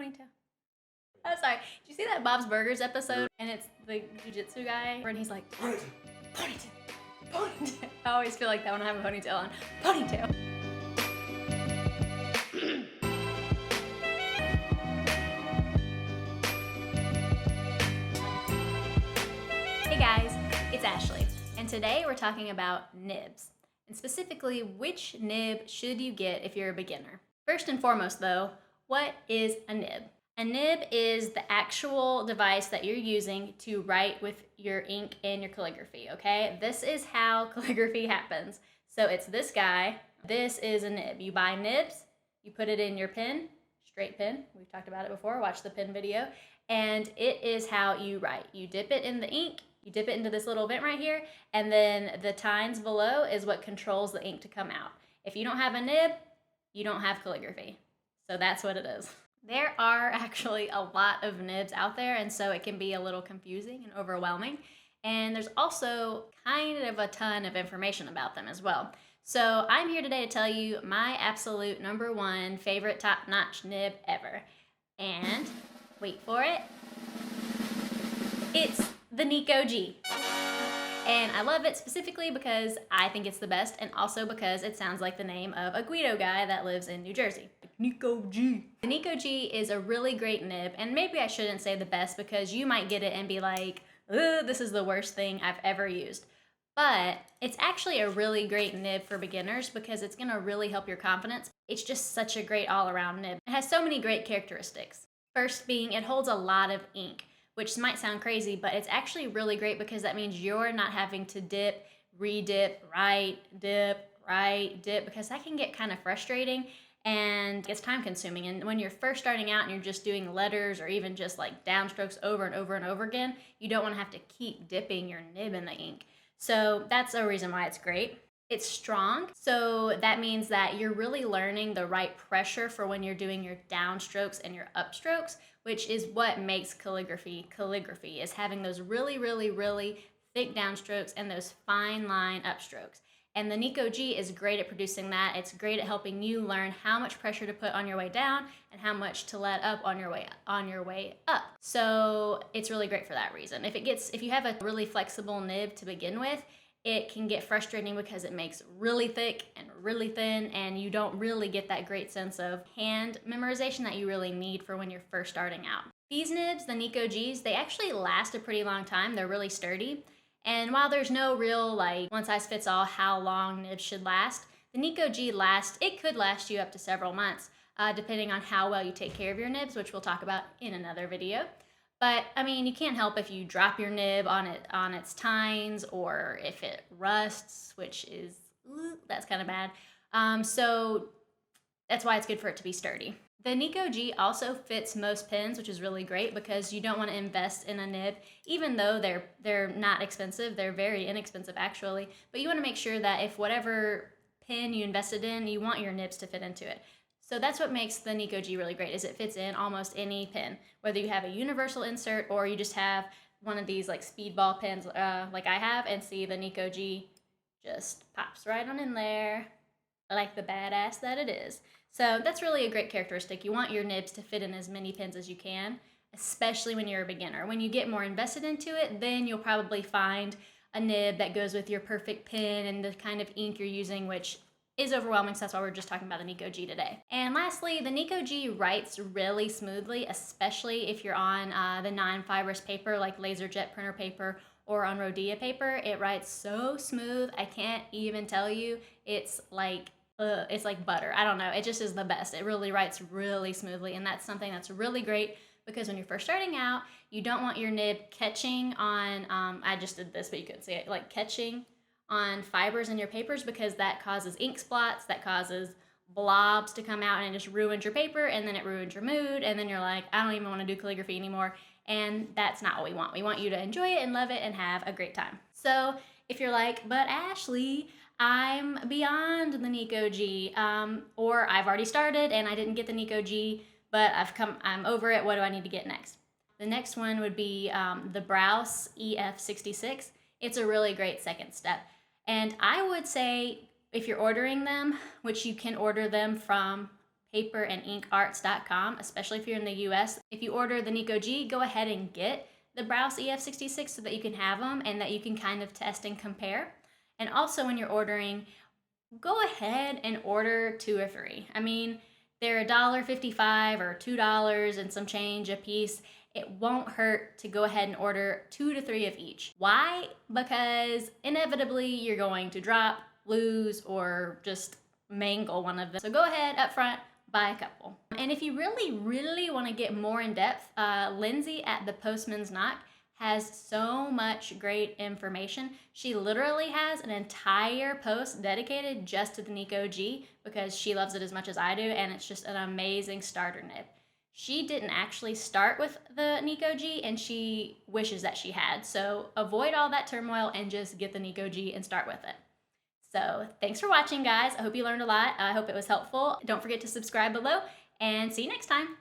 ponytail. Oh, sorry. Did you see that Bob's Burgers episode? And it's the jiu-jitsu guy, and he's like, ponytail, ponytail, ponytail. I always feel like that when I have a ponytail on. Ponytail. Hey guys, it's Ashley, and today we're talking about nibs, and specifically which nib should you get if you're a beginner. First and foremost though, what is a nib? A nib is the actual device that you're using to write with your ink and your calligraphy, okay? This is how calligraphy happens. So it's this guy. This is a nib. You buy nibs, you put it in your pen, straight pen. We've talked about it before, watch the pen video. And it is how you write. You dip it in the ink, you dip it into this little vent right here, and then the tines below is what controls the ink to come out. If you don't have a nib, you don't have calligraphy. So that's what it is. There are actually a lot of nibs out there, and so it can be a little confusing and overwhelming. And there's also kind of a ton of information about them as well. So I'm here today to tell you my absolute #1 favorite top-notch nib ever. And wait for it, it's the Nikko G. And I love it specifically because I think it's the best, and also because it sounds like the name of a Guido guy that lives in New Jersey. Nikko G. The Nikko G is a really great nib, and maybe I shouldn't say the best because you might get it and be like, ugh, this is the worst thing I've ever used. But it's actually a really great nib for beginners because it's gonna really help your confidence. It's just such a great all-around nib. It has so many great characteristics. First being, it holds a lot of ink, which might sound crazy, but it's actually really great because that means you're not having to dip, re-dip, write, dip, write, dip, because that can get kind of frustrating and it's time consuming. And when you're first starting out and you're just doing letters or even just like downstrokes over and over and over again, you don't want to have to keep dipping your nib in the ink. So that's a reason why it's great. It's strong, so that means that you're really learning the right pressure for when you're doing your downstrokes and your upstrokes, which is what makes calligraphy, is having those really, really, really thick downstrokes and those fine line upstrokes. And the Nikko G is great at producing that. It's great at helping you learn how much pressure to put on your way down and how much to let up on your way up. So it's really great for that reason. If you have a really flexible nib to begin with, it can get frustrating because it makes really thick and really thin, and you don't really get that great sense of hand memorization that you really need for when you're first starting out. These nibs, the Nikko Gs, they actually last a pretty long time. They're really sturdy. And while there's no real like one size fits all how long nibs should last, the Nikko G could last you up to several months, depending on how well you take care of your nibs, which we'll talk about in another video. But I mean, you can't help if you drop your nib on its tines, or if it rusts, which is, that's kind of bad. So that's why it's good for it to be sturdy. The Nikko G also fits most pens, which is really great because you don't want to invest in a nib, even though they're not expensive. They're very inexpensive actually, but you want to make sure that if whatever pen you invested in, you want your nibs to fit into it. So that's what makes the Nikko G really great, is it fits in almost any pen, whether you have a universal insert or you just have one of these like speedball pens like I have, and see the Nikko G just pops right on in there like the badass that it is. So that's really a great characteristic. You want your nibs to fit in as many pens as you can, especially when you're a beginner. When you get more invested into it, then you'll probably find a nib that goes with your perfect pen and the kind of ink you're using, which is overwhelming, so that's why we're just talking about the Nikko G today. And lastly, the Nikko G writes really smoothly, especially if you're on the non-fibrous paper like LaserJet printer paper or on Rhodia paper. It writes so smooth, I can't even tell you. It's like butter. I don't know, it just is the best. It really writes really smoothly, and that's something that's really great because when you're first starting out, you don't want your nib catching on, I just did this, but you couldn't see it, like catching on fibers in your papers, because that causes ink spots, that causes blobs to come out, and it just ruins your paper, and then it ruins your mood, and then you're like, I don't even want to do calligraphy anymore, and that's not what we want. We want you to enjoy it and love it and have a great time. So if you're like, but Ashley, I'm beyond the Nikko G, or I've already started and I didn't get the Nikko G, but I'm over it, what do I need to get next? The next one would be the Browse EF66. It's a really great second step. And I would say if you're ordering them, which you can order them from paperandinkarts.com, especially if you're in the US. If you order the Nikko G, go ahead and get the Browse EF66 so that you can have them and that you can kind of test and compare. And also when you're ordering, go ahead and order 2 or 3. I mean, they're $1.55 or $2 and some change a piece. It won't hurt to go ahead and order 2 to 3 of each. Why? Because inevitably you're going to drop, lose, or just mangle one of them. So go ahead up front, buy a couple. And if you really want to get more in depth, Lindsay at The Postman's Knock has so much great information. She literally has an entire post dedicated just to the Nikko G because she loves it as much as I do, and it's just an amazing starter nib. She didn't actually start with the Nikko G, and she wishes that she had. So avoid all that turmoil and just get the Nikko G and start with it. So thanks for watching, guys. I hope you learned a lot. I hope it was helpful. Don't forget to subscribe below, and see you next time.